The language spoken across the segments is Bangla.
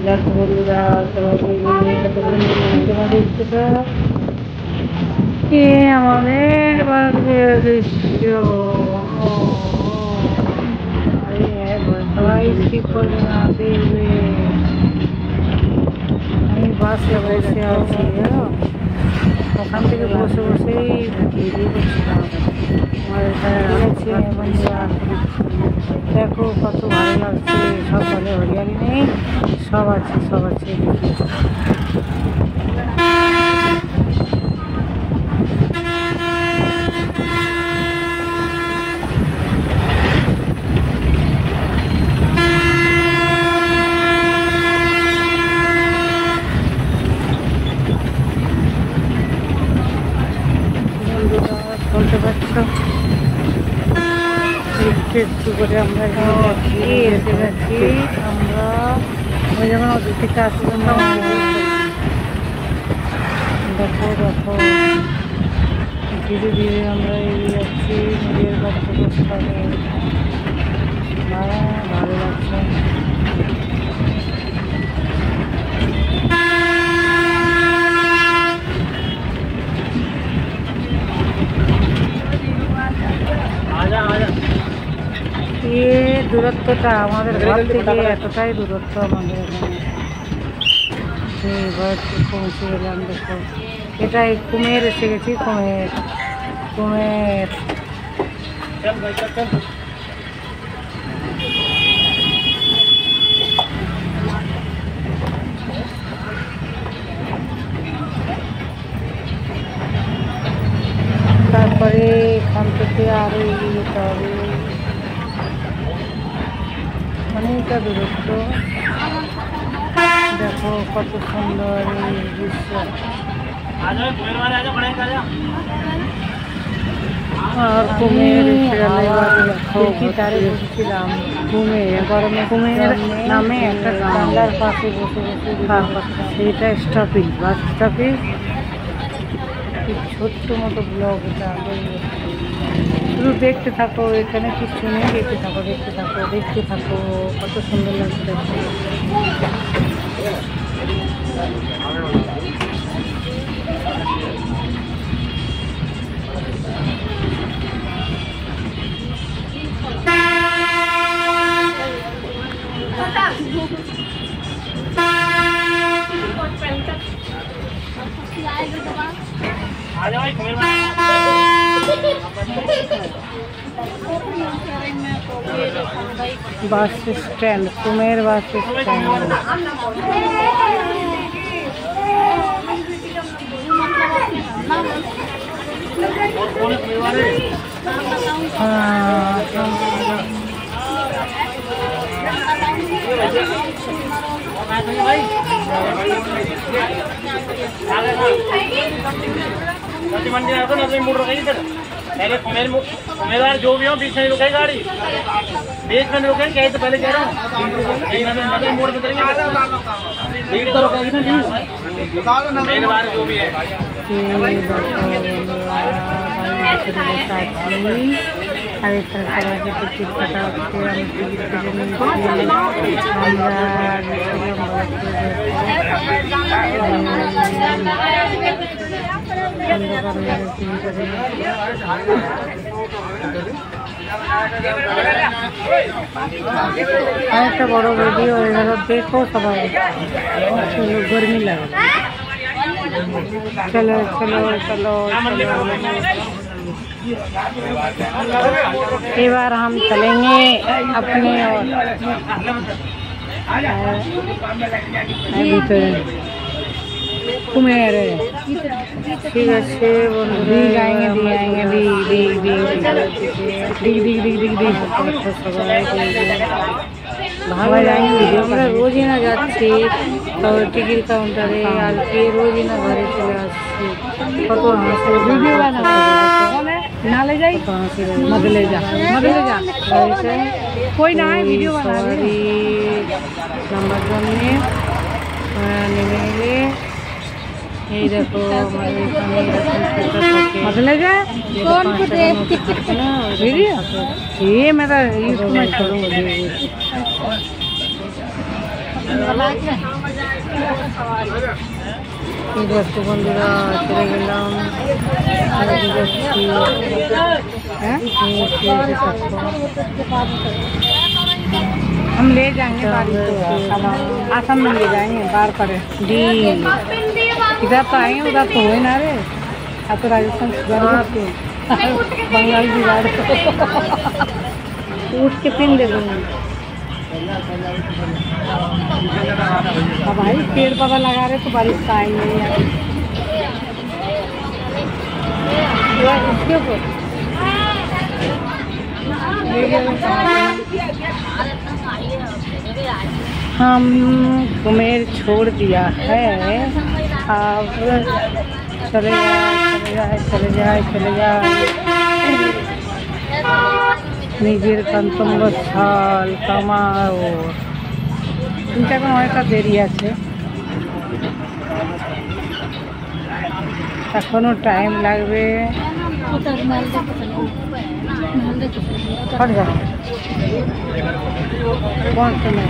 দেখো বন্ধুরা, তোমাদের কে আমাদের বাড়ির দৃশ্য। সবাই ঠিক করবে না, দেখবে। আমি বাসে বসে আছি, জানো, ওখান থেকে বসে বসেই ভিডিও করছিলাম। আমার এখানে রয়েছে বন্ধুরা, দেখো কত ভালো লাগছে। সব ভালো, হরিয়ালি নেই, সব আছে, সব আছে। বলতে পারছো, একটু করে আমরা এসে গেছি। আমরা ওই যখন ওদের থেকে আসলাম, দেখো দেখো ধীরে ধীরে আমরা এগিয়ে যাচ্ছি নিজের গন্তব্যস্থলে। ভালো লাগছে। দূরত্বটা আমাদের ঘর থেকে এতটাই দূরত্ব আমাদের এখানে পৌঁছে গেলাম। দেখো, এটাই কুমের এসে গেছি। কুমের তারপরে এখান থেকে আরো এগিয়ে যেতে হবে, অনেকটা দূরত্ব। দেখো কত সুন্দর এই দৃশ্য। আর কুমের তারে বসেছিলাম। গরমে কুমের নামে একটা জানলার পাশে বসে বসে এটা স্টপেজ, বাস স্টপেজ। ছোট্ট মতো ব্লগ এটা। শুধু দেখতে থাকো, এখানে কিছু নেই, দেখতে থাকো দেখতে থাকো দেখতে থাকো। কত সুন্দর লাগছে দেখো। বাস স্ট্যান্ড, কুমের বাস স্ট্যান্ড। पहले उम्मीदवार जो भी हो बीच में रुके गाड़ी, बीच में रुकेंगे कहीं तो पहले कह रहा हूँ मोड़ में करेंगे, भीड़ तो रुकेगी ना जी। उम्मीदवार जो भी है टिकट काटा একটা বড় ভিডিও এগুলো দেখো সবাই। गर्मी लगे। चलो चलो चलो चलो। ये बार हम चलेंगे अपने और कुमेर। ठीक है बंधु जाएंगे ভালো যায়নি। আমরা রোজই না যাচ্ছি তো টিকিট কাউন্টারে, আর কি রোজই না ঘরে চলে আসছি। কত হাসি ভিডিও নালে যাই, মদলে যা কই না ভিডিও বানাবি নাম্বার জন্যে নেমে গেলে। এই দেখো আমাদের এখানে মদলে যা ভিডিও ये मेरा यूट्यूब में छोड़ूंगा। ঠিক আছে বন্ধুরা, চলে গেলাম। हम ले जाएंगे बारी को, आसाम में ले जाएंगे बार पर डी। इधर तो आएंगे, उधर तो हो ना रे। अब तो राजस्थान बंगाल बिगाड़ उठ के पिन दे दूँगी। अब भाई पेड़ पौधा लगा रहे तो बारिश का आएंगे यार। इसके ऊपर हम कुमेर छोड़ दिया है, अब चले जाए निजेर गंतव्যস্থল কামার। কিন্তু এখন অনেকটা দেরি আছে, এখনো টাইম লাগবে। कौन से में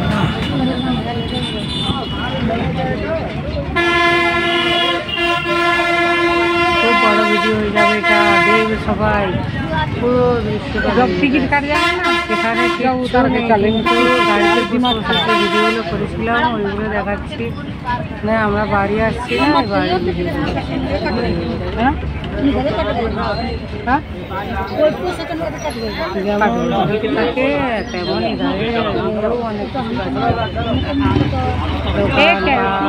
খুব বড় ভিডিও হয়ে যাবে এটা, দেখবে সবাই পুরো দৃশ্যটা। টিকিট কাট যাবে না সেখানে কেউ উতারকে চলে, গাড়িতে ভিডিওগুলো করেছিলাম ওইগুলো দেখাচ্ছি না। আমরা বাড়ি আসছি না, বাড়ি ভিডিও। হ্যাঁ থাকে তেমনই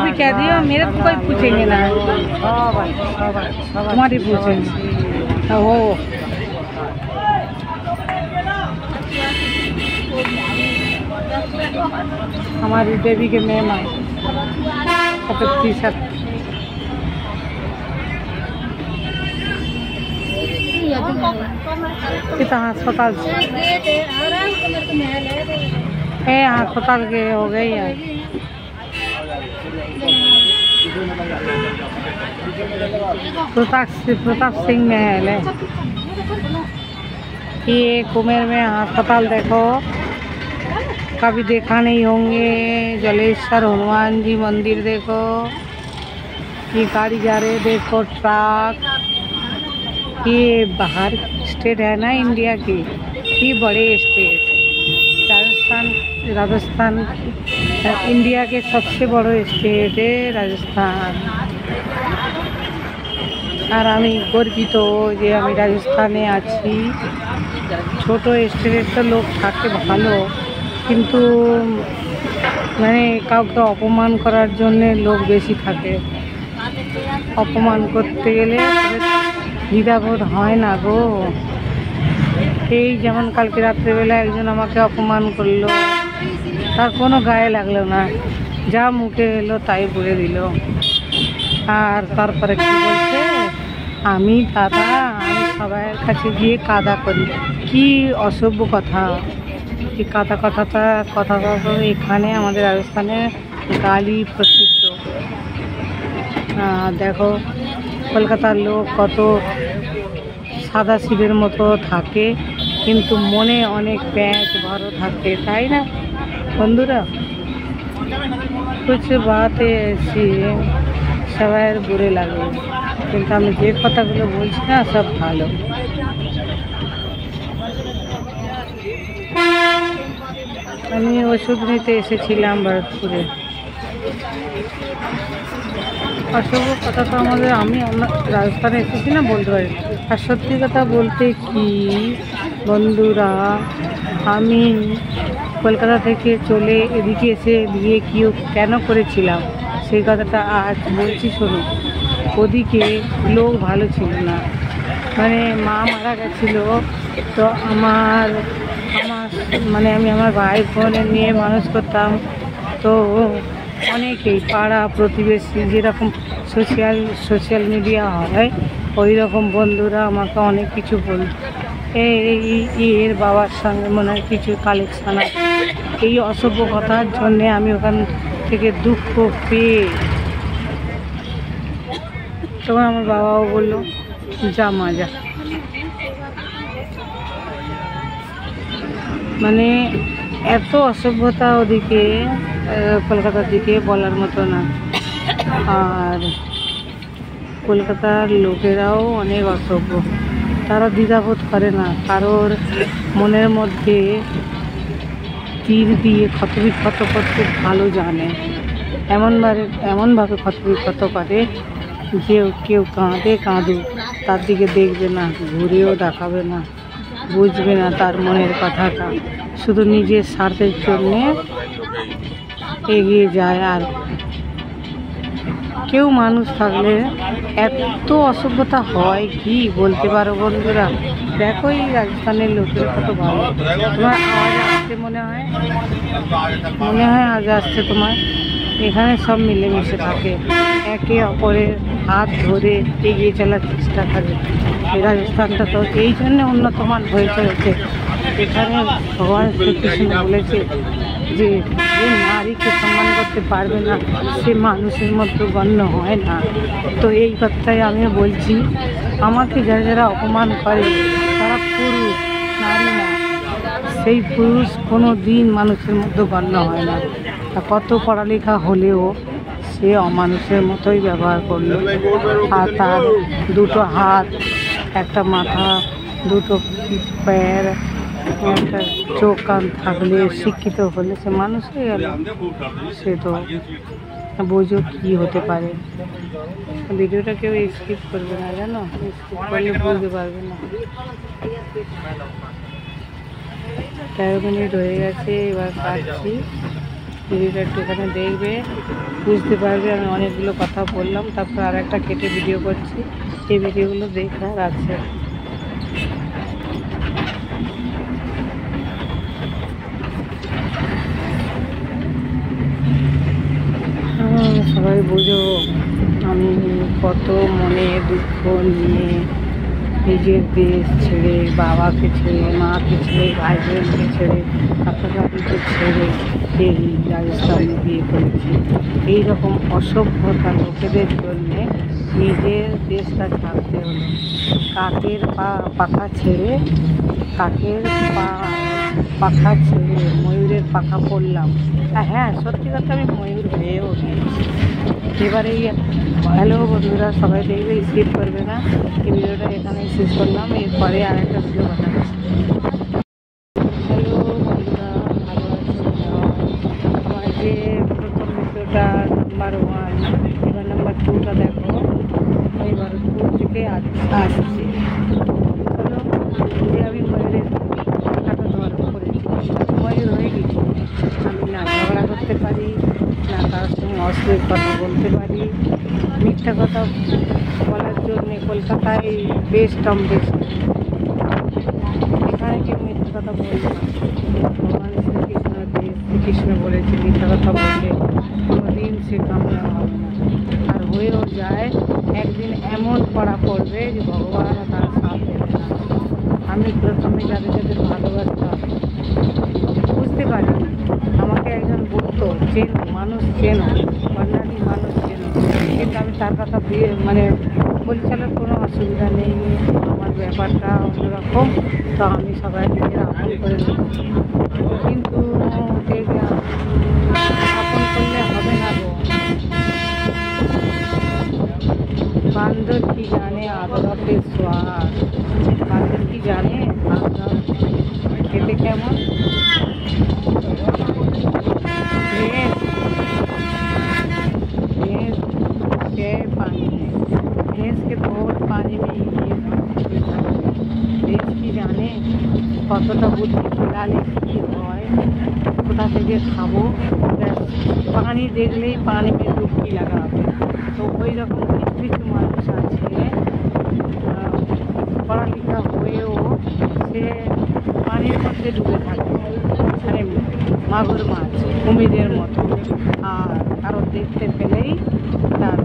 भी कह दियो, मेरे को कोई पूछेंगे ना, हमारी पूछेंगे हो। हमारी देवी के मेहमान प्रतिशत अस्पताल है, अस्पताल के हो गई है। प्रताप सिंह महल है ये कुमेर में अस्पताल। देखो कभी देखा नहीं होंगे। जलेश्वर हनुमान जी मंदिर देखो, ये गाड़ी जा रहे देखो, ट्रक। ये बाहर स्टेट है ना इंडिया की, ये बड़े स्टेट। राजस्थान इंडिया के सबसे बड़ो स्टेट है राजस्थान। और आमी गर्वित जे आमी राजस्थाने आछि। छोटो स्टेटे तो लोक थाके भालो, किन्तु माने काउके अपमान करार जन्य लोक बेशी थाके। अपमान करते गेले দ্বিধাবোধ হয় না গো। এই যেমন কালকে রাত্রেবেলা একজন আমাকে অপমান করলো, তার কোনো গায়ে লাগলো না, যা মুখে এলো তাই বলে দিল। আর তারপরে কি বলছে, আমি দাদা আমি সবার কাছে গিয়ে কাদা করি। কি অসভ্য কথা! এই কাদা কথাটা তো এখানে আমাদের রাজস্থানে গালি প্রসিদ্ধ। দেখো কলকাতার লোক কত সাদা সিধের মতো থাকে, কিন্তু মনে অনেক প্যাঁচ ভরো থাকে, তাই না বন্ধুরা? कुछ बातें ऐसी সবাই বুড়ে লাগে, কিন্তু আমি যে কথাগুলো বলছি না সব ভালো। আমি ওষুধ নিতে এসেছিলাম ভরতপুরে। অসভ্য কথা তো আমাদের, আমি রাজস্থানে এসেছি না বলতে পারি। আর সত্যি কথা বলতে কি বন্ধুরা, আমি কলকাতা থেকে চলে এদিকে এসে বিয়ে কেন করেছিলাম সেই কথাটা আজ বলছি শুনুন। ওদিকে লোক ভালো ছিল না, মানে মা মারা গেছিলো, তো আমার মানে আমি আমার ভাই বোনের নিয়ে মানুষ করতাম। তো অনেকেই পাড়া প্রতিবেশী যেরকম সোশ্যাল মিডিয়া হয় ওই রকম বন্ধুরা আমাকে অনেক কিছু বলত। এর বাবার সঙ্গে মনে হয় কিছু কালেকশান আছে। এই অসভ্য কথার জন্যে আমি ওখান থেকে দুঃখ পেয়ে তখন আমার বাবাও বললো যা মা যা। মানে এত অসভ্যতা ওদিকে, কলকাতার দিকে বলার মতো না। আর কলকাতার লোকেরাও অনেক অসভ্য, তারা দ্বিধাবোধ করে না, কারোর মনের মধ্যে তীর দিয়ে ক্ষতবিক্ষত করতে ভালো জানে। এমনভাবে ক্ষতবিক্ষত করে যে কেউ কাঁদুক তার দিকে দেখবে না, ঘুরেও দেখাবে না, বুঝবে না তার মনের কথাটা, শুধু নিজের স্বার্থের জন্যে এগিয়ে যায়। আর কেউ মানুষ থাকলে এত অসভ্যতা হয় কি বলতে পারো বন্ধুরা। দেখো এই রাজস্থানের লোকের কত ভালো। তোমার আওয়াজ আসছে মনে হয় আওয়াজ আসছে তোমার। এখানে সব মিলেমিশে থাকে, একে অপরের হাত ধরে এগিয়ে চলার চেষ্টা করে। এই রাজস্থানটা তো এই জন্যে উন্নতমান হয়ে চলেছে। এখানে ভগবান শ্রীকৃষ্ণ বলেছে যে যে নারীকে সম্মান করতে পারবে না সে মানুষের মধ্যে গণ্য হয় না। তো এই কথাই আমি বলছি, আমাকে যারা যারা অপমান করে তারা পুরুষ, নারী না। সেই পুরুষ কোনো দিন মানুষের মধ্যে গণ্য হয় না। তা কত পড়ালেখা হলেও সে অমানুষের মতোই ব্যবহার করলো। আর তার দুটো হাত, একটা মাথা, দুটো পায়ের, একটা চোখ কান থাকলে, শিক্ষিত হলে সে মানুষ হয়ে গেল। সে তো বোঝো কী হতে পারে। ভিডিওটা কেউ স্কিপ করবে না, জানো, স্কিপ করলে বুঝতে পারবে না। 13 মিনিট হয়ে গেছে, এবার কাটছি। ভিডিওটা একটুখানি দেখবে, বুঝতে পারবে আমি অনেকগুলো কথা বললাম, তারপর আর একটা কেটে ভিডিও করছি। এই ভিডিওগুলো দেখার আছে। সবাই বুঝো আমি কত মনে দুঃখ নিয়ে নিজের দেশ ছেড়ে, বাবাকে ছেড়ে, মাকে ছেড়ে, ভাই বোনকে ছেড়ে, কাকাকাকিকে ছেড়ে এই রাজস্থানে বিয়ে করেছি। এইরকম অসভ্যতা লোকেদের জন্যে নিজের দেশটা ছাড়তে হলো। কাকের পাখা ছেড়ে, কাকের পাখা ছেড়ে ময়ূরের পাখা পরলাম। হ্যাঁ, সত্যি কথা, আমি ময়ূর হয়েও গিয়েছি। এবারে হ্যালো বন্ধুরা, সবাই দেখবে, স্কিপ করবে না। এই ভিডিওটা এখানেই শেষ করলাম, এরপরে আরেকটা ভিডিও বানাবো। হ্যালো বন্ধুরা, ভালো আছো? আমার যে প্রথম ভিডিওটা নাম্বার 1, এবার নাম্বার 2টা দেখো। এবার 2 থেকে আসছে। চলো, যে আমি ময়ূরের পাখাটা ধরা করেছি, ময়ূর হয়ে গেছি। আমি না ঝগড়া করতে পারি, না তার সঙ্গে অশ্লীল কথা বলতে পারি। মিথ্যা কথা বলার জন্যে কলকাতায় বেস্ট বেস্ট। এখানে কেউ মিথ্যা কথা বলবে না। ভগবান শ্রীকৃষ্ণ বলেছে মিথ্যা কথা বললে কোনোদিন সে কামনা হবে না। আর হয়েও যায়, একদিন এমন পড়া পড়বে যে ভগবান তার সাথ দেবে না। আমি প্রথমে যাদের যাদের ভালোবাসতাম বুঝতে পারি, আমাকে একজন বলতো চেনো, মানুষ চেনো, বর্ণালী মানুষ চেনো, কিন্তু আমি তার কথা পরিচালনার কোনো অসুবিধা নেই। আমার ব্যাপারটা অন্যরকম, তো আমি সবাই নিজের আপন করে নেব। কিন্তু আপন করলে হবে না গো। বান্দর কি জানে আদরের স্বাদ? বান্দর কি জানে আদর খেতে কেমন? भैंस के पानी में, भैंस के बहुत पानी में भैंस की जाने কতটা বুদ্ধি খেলালে কী হয়, কোথা থেকে খাবো, পানি দেখলেই পানি में ডুবকি লাগাবে। তো ওই রকম কিছু কিছু মানুষ আছে, পড়ালেখা হয়েও সে পানির মধ্যে ডুবে থাকে, মানে মাগুর মাছ, কুমিরের মতো। আর কারো দেখতে পেলেই তার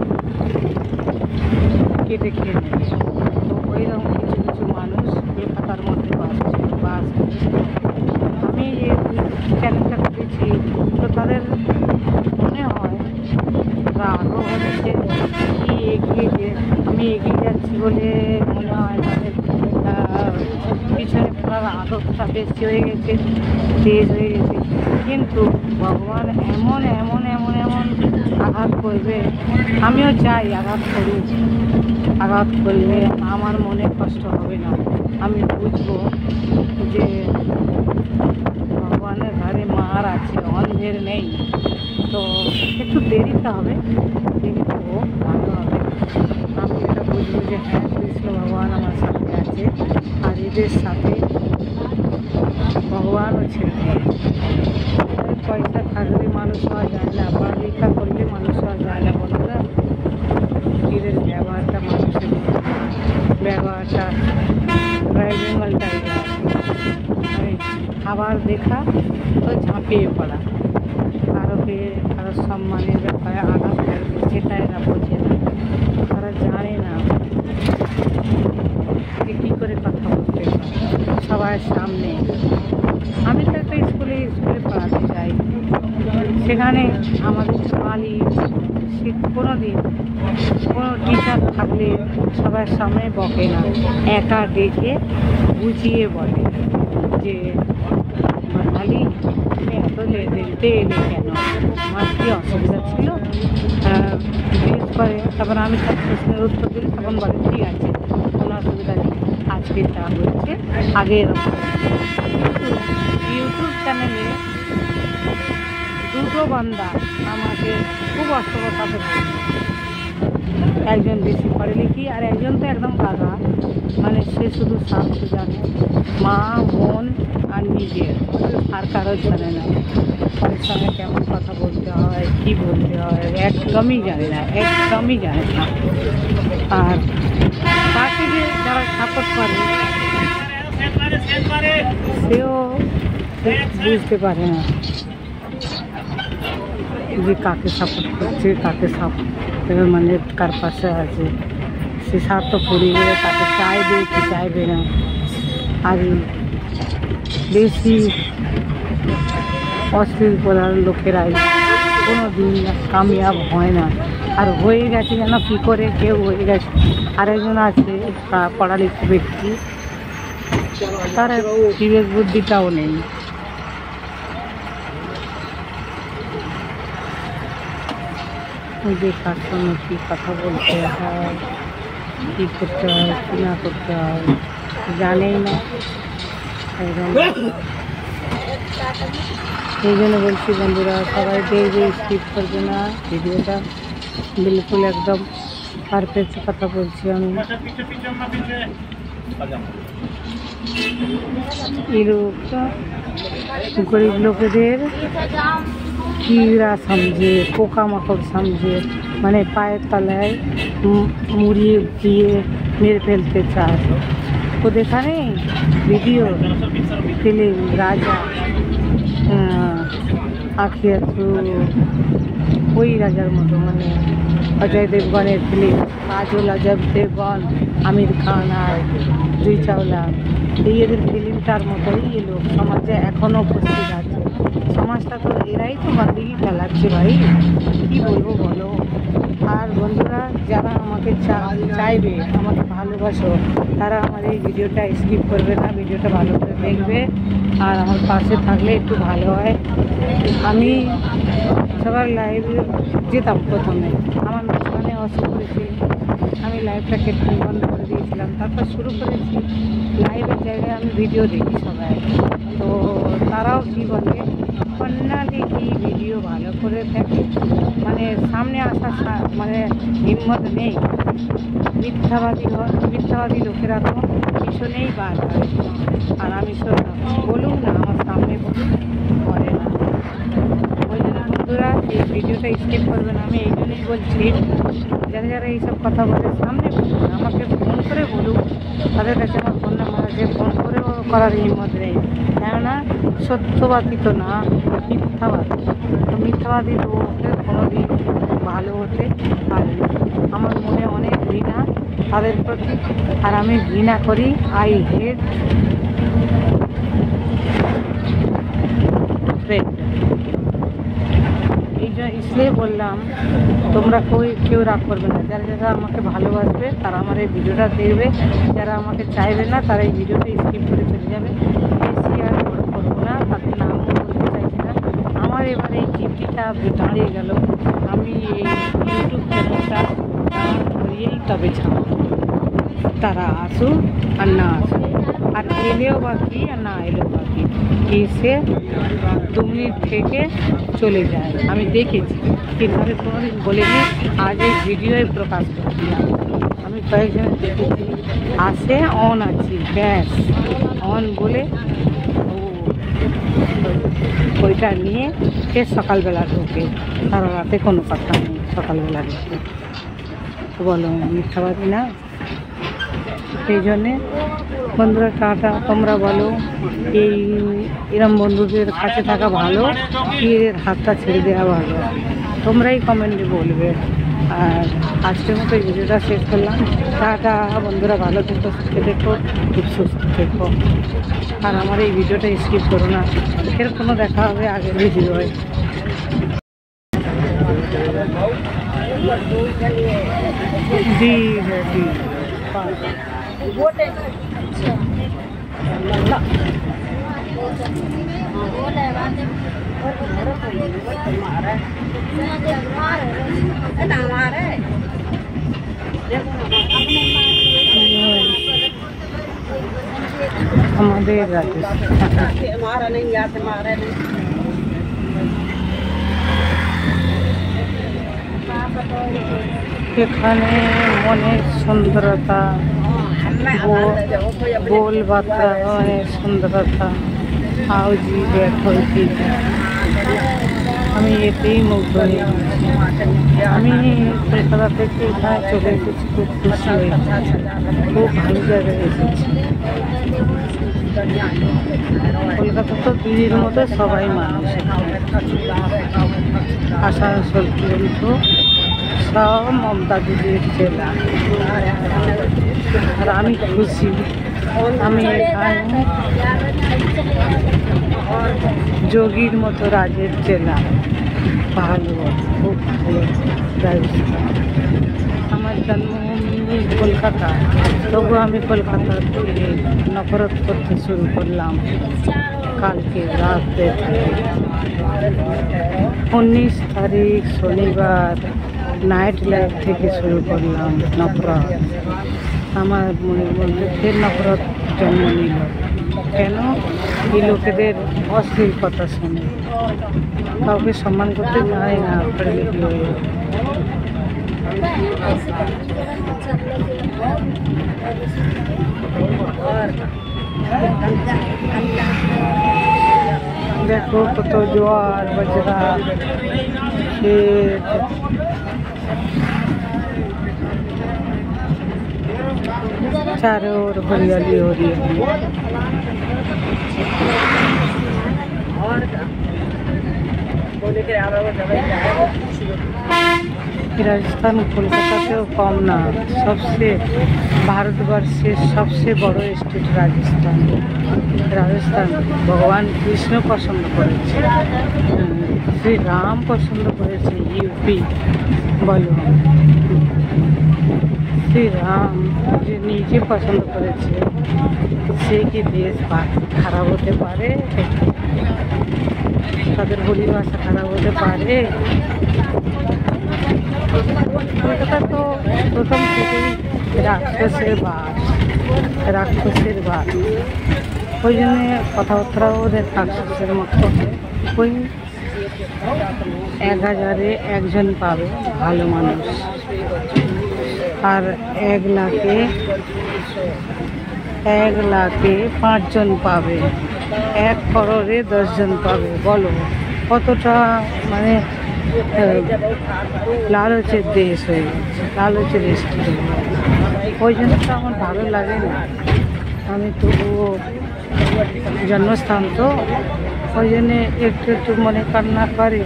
কেটে খেয়ে নেবে। তো ওই রকম কিছু কিছু মানুষ কলকাতার মধ্যে বাস করছে। আমি এই চ্যানেলটা করেছি, তো তাদের মনে হয় রাগও হচ্ছে কি আমি এগিয়ে যাচ্ছি বলে মনে হয় তাদের পিছনে পড়ার আদতটা বেশি হয়ে গেছে, তেজ হয়ে গেছে। কিন্তু ভগবান এমন এমন এমন এমন আঘাত করবে, আমিও চাই আঘাত করুক, আঘাত করলে আমার মনে কষ্ট হবে না। আমি বুঝবো যে ভগবানের ঘরে মার আছে, অন্ধের নেই। তো একটু দেরিতে হবে, দেরিতে হোক, ভালো হবে। আমি এটা বুঝবো যে হ্যাঁ, কৃষ্ণ ভগবান আমার সাথে আছে, আর এদের সাথে ভগবানও ছেড়ে। পয়সা থাকলে মানুষ হওয়া যায় না, পড়ালেখা করলে মানুষ হওয়া যায় না বন্ধুরা। এদের ব্যবহারটা, মানুষের ব্যবহারটা ড্রাইভিং খাবার দেখা তো ঝাঁপিয়ে পড়া, কারোকে কারো সম্মানের ব্যাপারে আঘাত করবে, সেটা এরা বোঝে না। তারা জানে না যে কী করে কথা বলতে হয় সবার সামনে। আমি তো একটা স্কুলে পড়াতে যাই, সেখানে আমাদের বাঙালি কোনো দিন কোনো টিচার থাকলে সবার সামনে বকে না, একা ডেকে বুঝিয়ে বলে যে বাঙালি তুমি এত দেরিতে এলে কেন, আমার কী অসুবিধা ছিল জিজ্ঞেস করে। তারপর আমি তার প্রশ্নের উত্তর দিই, তখন বলে ঠিক আছে, কোনো অসুবিধা নেই, আজকে যা হচ্ছে আগে এরকম। ইউটিউব চ্যানেলে দুটো বান্দা আমাকে খুব অসভ্যতাতে বলে, একজন বেশি পড়ে লিখি আর একজন তো একদম গাধা, মানে সে শুধু স্বার্থ জানে, মা বোন আর নিজের, আর কারোর জানে না তাদের সঙ্গে কেমন কথা বলতে হয়, কী বলতে হয়, একদমই জানে না, একদমই জানে না। আর বাকি যে যারা সাপোর্ট করে সেও বুঝতে পারে না যে কাকে সাপোর্ট করছে, কাকে সাপোর্ট মানে কার পাশে আছে। সে স্বার্থ পরিবারে তাকে চাইবে কি চাইবে না। আর বেশি অশ্লীল করার লোকেরাই কোনো দিন কামিয়াব হয় না। আর হয়ে গেছে যেন কী করে কেউ হয়ে গেছে। আরেকজন আছে পড়ালেখা ব্যক্তি, তার বিবেক বুদ্ধিটাও নেই। যে কার সঙ্গে কী কথা বলতে হয়, কী করতে হয়, কী না করতে হয় জানেই না। এই জন্য বলছি বন্ধুরা, সবাই দেখবে, স্কিপ করবে না ভিডিওটা, বিলকুল একদম পারফেক্ট কথা বলছি আমি। এই লোকটা গরিব লোকেদের কীড়া সমঝে, পোকামাকড় সমঝে, মানে পায়ের তলায় মুড়িয়ে দিয়ে মেরে ফেলতে চায়। ও দেখা নেই ভিডিও, ফিল্ম রাজা আখিয়া থ্রু, ওই রাজার মতো, মানে অজয় দেবগনের ফিল্ম, কাজল অজয় দেবগন, আমির খান আর জুই চাওলা, এই এদের ফিল্মটার মতোই এই লোক সমাজে এখনও উপস্থিত আছে। সমাজটা তো এরাই তো বান্দিগি ফেলাচ্ছে ভাই, কী বলবো বলো। আর বন্ধুরা, যারা আমাকে চাইবে, আমাকে ভালোবাসো, তারা আমার এই ভিডিওটা স্কিপ করবে না, ভিডিওটা ভালো করে দেখবে। আর আমার পাশে থাকলে একটু ভালো হয়। আমি সবার লাইভে যেতাম প্রথমে, আমার মাঝখানে অসুখ করেছিল, আমি লাইভটা কেটে বন্ধ করে দিয়েছিলাম। তারপর শুরু করেছি লাইভের জায়গায় আমি ভিডিও দেখি সবাই। তো তারাও কী বলে, কন্যা দেখি ভিডিও ভালো করে থাকে, মানে সামনে আসা মানে হিম্মত নেই। মিথ্যাবাদী লোকেরা তো ভীষণই বাদ হয়। আর আমি বলুন না, আমার সামনে বলুন, করে না। ওই জন্য বন্ধুরা এই ভিডিওটা স্কিপ করবেন। আমি এই জন্যই বলছি, যারা যারা এইসব কথা বলে সামনে বলুন, আমাকে ফোন করে বলুন। তাদের কাছে আমার ফোন নাম্বার আছে, ফোন করেও করার হিম্মত নেই। কেননা সত্যবাদী তো না, মিথ্যাবাদী। তো মিথ্যাবাদী লোকদের কোনোদিন ভালো হতে পারে না। আমার মনে অনেক ঘৃণা তাদের প্রতি, আর আমি ঘৃণা করি। I hate friend. এই इसलिए বললাম তোমরা কেউ রাগ করবে না, যারা যারা আমাকে ভালোবাসবে তারা আমার এই ভিডিওটা দেখবে, যারা আমাকে চাইবে না তারা এই ভিডিওটা স্কিপ করে চলে যাবে। বেশি আর বড় করবো না, তাদের নামও বলতে চাইছি না। আমার এবার এই কীর্তিটা দাঁড়িয়ে গেল, আমি এই ইউটিউব চ্যানেলটা করিয়েই তবে ছাড়ব। তারা আসুক আর না আসুক, আর এলেও বা কি আর না এলেও বা কি, এসে 2 মিনিট থেকে চলে যায়। আমি দেখেছি, কীভাবে কোনোদিন বলিনি, আজ এই ভিডিওয় প্রকাশ করছিলাম। আমি কয়েকজন দেখেছি আসে অন আছি ব্যাস, অন বলে ওইটা নিয়ে ফের সকালবেলা ঢোকে, সারা রাতে কোনো কথা নেই, সকালবেলা ঢোকে। তো বলো মিথ্যাবাদী না? সেই জন্যে বন্ধুরা টাটা। তোমরা বলো এরম বন্ধুদের কাছে থাকা ভালো কি এর হাতটা ছেড়ে দেওয়া ভালো? তোমরাই কমেন্টে বলবে। আর আজকের মতো এই ভিডিওটা শেষ করলাম। টাটা বন্ধুরা, ভালো থেকো, সুস্থ থেকো, খুব সুস্থ থেকো। আর আমার এই ভিডিওটা স্কিপ করো না, ফের কোনো দেখা হবে আগের ভিডিওয়। আমাদের এখানে মনের সুন্দরতা, बोलबाता सुंदरता आउजी बैठी আমি এতেই মুগ্ধ হয়ে আমি কলকাতা থেকে এখানে চলে এসেছি, খুব খুশি হয়েছি, খুব ভালো জায়গায় এসেছি। কলকাতা তো দিদির মতো সবাই মানুষ, আসানসোল কিন্তু সব মমতা দিদির জেলা। আর আমি খুশি, আমি এখানে যোগীর মতো রাজের জেলা, ভালো, খুব ভালো রাজস্থান। আমার জন্মভূমি কলকাতা, তবু আমি কলকাতাতে নফরত করতে শুরু করলাম কালকে রাতে। 19 তারিখ শনিবার নাইট লাইফ থেকে শুরু করলাম নফরত। আমার মনের মধ্যে ফের নফরত জন্ম নিল। কেন? এই লোকেদের অশ্লীল কথা শুনে, কাউকে সম্মান করতে জানে না, পড়ে-লিখে হয়ে। देखो कत ज्वार बजरा खेत, चारों ओर हरियाली हो रही है। राजस्थान कोलकाता से कम ना, सबसे भारतवर्षेर सबसे बड़ो स्टेट राजस्थान। राजस्थान भगवान कृष्ण पसंद करेছে, श्री राम पसंद करेছে, यूपी बोलो श्री राम যে নিজে পছন্দ করেছে, সে কি দেশ খারাপ হতে পারে? তাদের বলি ভাষা খারাপ হতে পারে? কলকাতা তো প্রথম থেকেই রাক্ষসের বাস, ওই জন্যে কথাবার্তাও ওদের রাক্ষসের মতো। ওই 1000-এ 1 জন পাবে ভালো মানুষ, আর 1 লাখে 5 জন পাবে, 1 করোড়ে 10 জন পাবে। বলো কতটা মানে লালচের দেশ হয়ে গেছে, লালচের স্টেট হয়ে গেছে। ওই জন্য তো আমার ভালো লাগে না। আমি তবুও জন্মস্থান তো, ওই জন্যে একটু একটু মনে কান্না করে,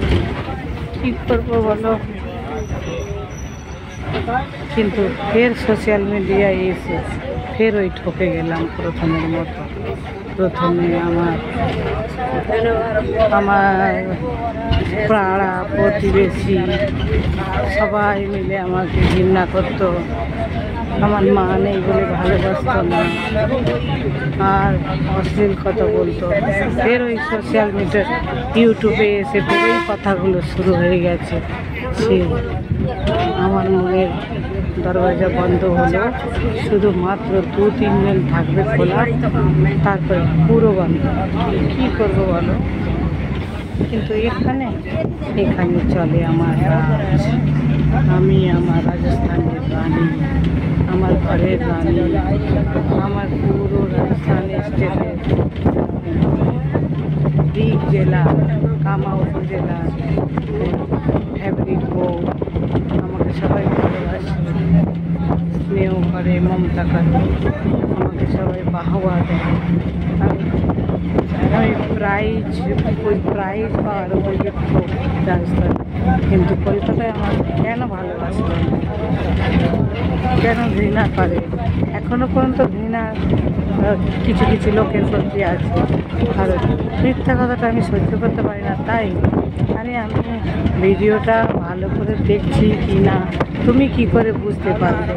কী করবো বলো। কিন্তু ফের সোশ্যাল মিডিয়ায় এসে ফের ওই ঠকে গেলাম প্রথমের মতো। প্রথমে আমার পাড়া প্রতিবেশী সবাই মিলে আমাকে ঘৃণা করতো। আমার মা নেই বলে ভালোবাসতো না, আর অশ্লীল কথা বলতো। ফের ওই সোশ্যাল মিডিয়া ইউটিউবে এসে ফের ওই কথাগুলো শুরু হয়ে গেছে। সে আমার মনের দরজা বন্ধ হলো, শুধুমাত্র 2-3 দিন থাকবে খোলা, তারপরে পুরো বন্ধ। কী করবো বলো? কিন্তু এখানে চলে আমার রাজ। আমি আমার রাজস্থানের রানী, আমার ঘরের রানী, আমার পুরো রাজস্থান স্টেটের দিক জেলা কামা উপজেলা ফেভারিট বউ। আমাকে সবাই ভালোবাসে, স্নেহ করে, মমতা করে, আমাকে সবাই বাহবা দেয়। আমি প্রাইজ পাওয়ার উপযুক্ত রাজস্থান, কিন্তু কলকাতায় আমার কেন ভালোবাসে, কেন ঘৃণা করে? এখনো পর্যন্ত ঘৃণা কিছু কিছু লোকের প্রতি আছে। আর মিথ্যা কথাটা আমি সহ্য করতে পারি না। তাই আমি ভিডিওটা ভালো করে দেখছি কি না তুমি কি করে বুঝতে পারবে?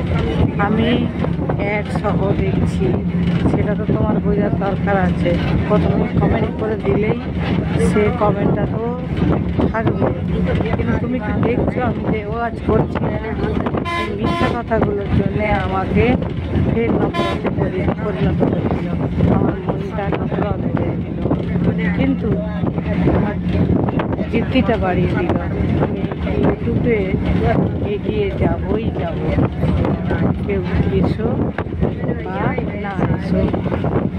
আমি অ্যাড সহ দেখছি, সেটা তো তোমার বোঝার দরকার আছে। প্রথমে কমেন্ট করে দিলেই সে কমেন্টটা তো থাকবে, কিন্তু তুমি কি দেখছো আমি ওয়াচ করছি না? এই মিথ্যা কথাগুলোর জন্যে আমাকে ফের নফরতে পরিণত করেছিল, আমার মনটা নফরত হয়ে দিল, কিন্তু জিদ্দিটা বাড়িয়ে দিল। আমি ইউটিউবে এগিয়ে যাবই যাব, কেউ এসো বা না এসো,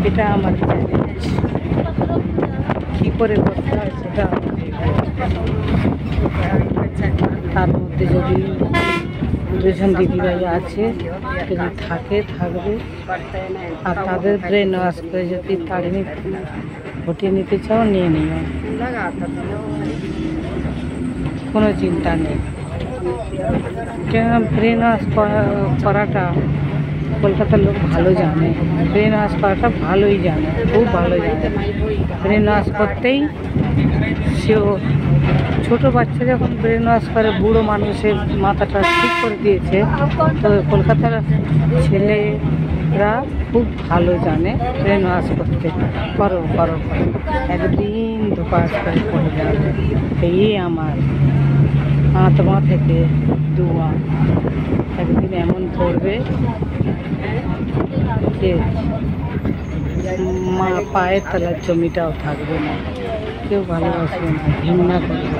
এটা আমার চ্যালেঞ্জ। কী করে করতে হয় সেটা তার মধ্যে যদি দুজন দিদিভাই আছে, যদি থাকবে, আর তাদের ব্রেন ওয়াশ করে যদি ভটিয়ে নিতে চাও নিয়ে নিও, কোনো চিন্তা নেই। কেন ব্রেন ওয়াশ করাটা কলকাতার লোক ভালো জানে, ব্রেন ওয়াশ করাটা ভালোই জানে, খুব ভালো জানে। ব্রেন ওয়াশ করতেই সেও ছোটো বাচ্চা যখন ব্রেন ওয়াশ করে, বুড়ো মানুষের মাথাটা ঠিক করে দিয়েছে, তো কলকাতার ছেলেরা খুব ভালো জানে ব্রেন ওয়াশ করতে। করো একদিন ধোপাস করে পড়ে যাবে। এই আমার আত্মা থেকে দুয়া, একদিন এমন পড়বে যে মা পায়ের তলার জমিটাও থাকবে না, কেউ ভালোবাসবে না, ঘৃণা করবে,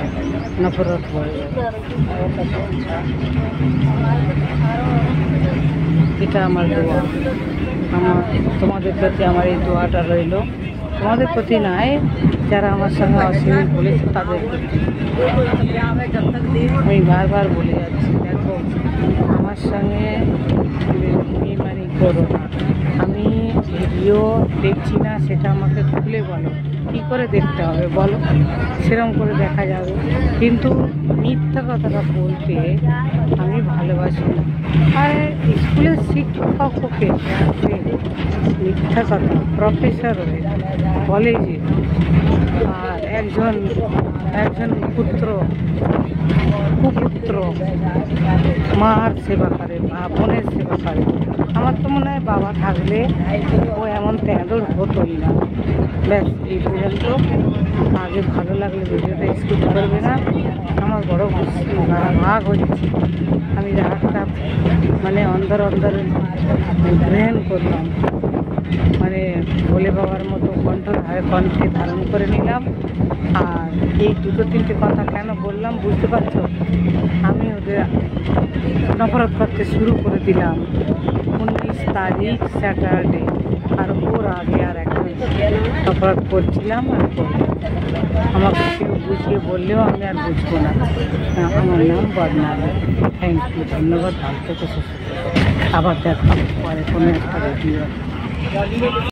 নফরত করবে। এটা আমার দোয়া, তোমাদের প্রতি আমার এই দোয়াটা রইল। তোমাদের প্রতি নয়, যারা আমার সঙ্গে অশ্লীল বলেছে তাদের প্রতি। আমি বারবার বলে যাচ্ছি, দেখো আমার সঙ্গে বেইমানি করো না। আমি ভিডিও দেখছি না সেটা আমাকে খুলে বলো, কী করে দেখতে হবে বলো, সেরকম করে দেখা যাবে। কিন্তু মিথ্যা কথাটা বলতে আমি ভালোবাসি না। আর স্কুলের শিক্ষককে মিথ্যা কথা, প্রফেসর হয়ে কলেজে, আর একজন কুপুত্র মার সেবা করে, বোনের সেবা করে। আমার তো মনে হয় বাবা থাকলে ও এমন তেঁদর হতোই না। ব্যাস এই পর্যন্ত। আগে ভালো লাগলে ভিডিওটা স্কিপ করবে না। আমার বড় রাগ হচ্ছে, আমি রাগটা মানে অন্দর গ্রহণ করলাম, মানে ভোলে বাবার মতো কণ্ঠে ধারণ করে নিলাম। আর এই 2-3টে কথা কেন বললাম বুঝতে পারছো? আমি ওদের নফরত করতে শুরু করে দিলাম 19 তারিখ স্যাটারডে, আর ওর আগে আর এখন নফরত করছিলাম। আর আমাকে কেউ বুঝিয়ে বললেও আমি আর বুঝবো না। আমার নাম বদনামী। থ্যাংক ইউ, ধন্যবাদ। ভালো থেকে সুস্থ, আবার দেখা পরে কোনো একটা ভিডিও।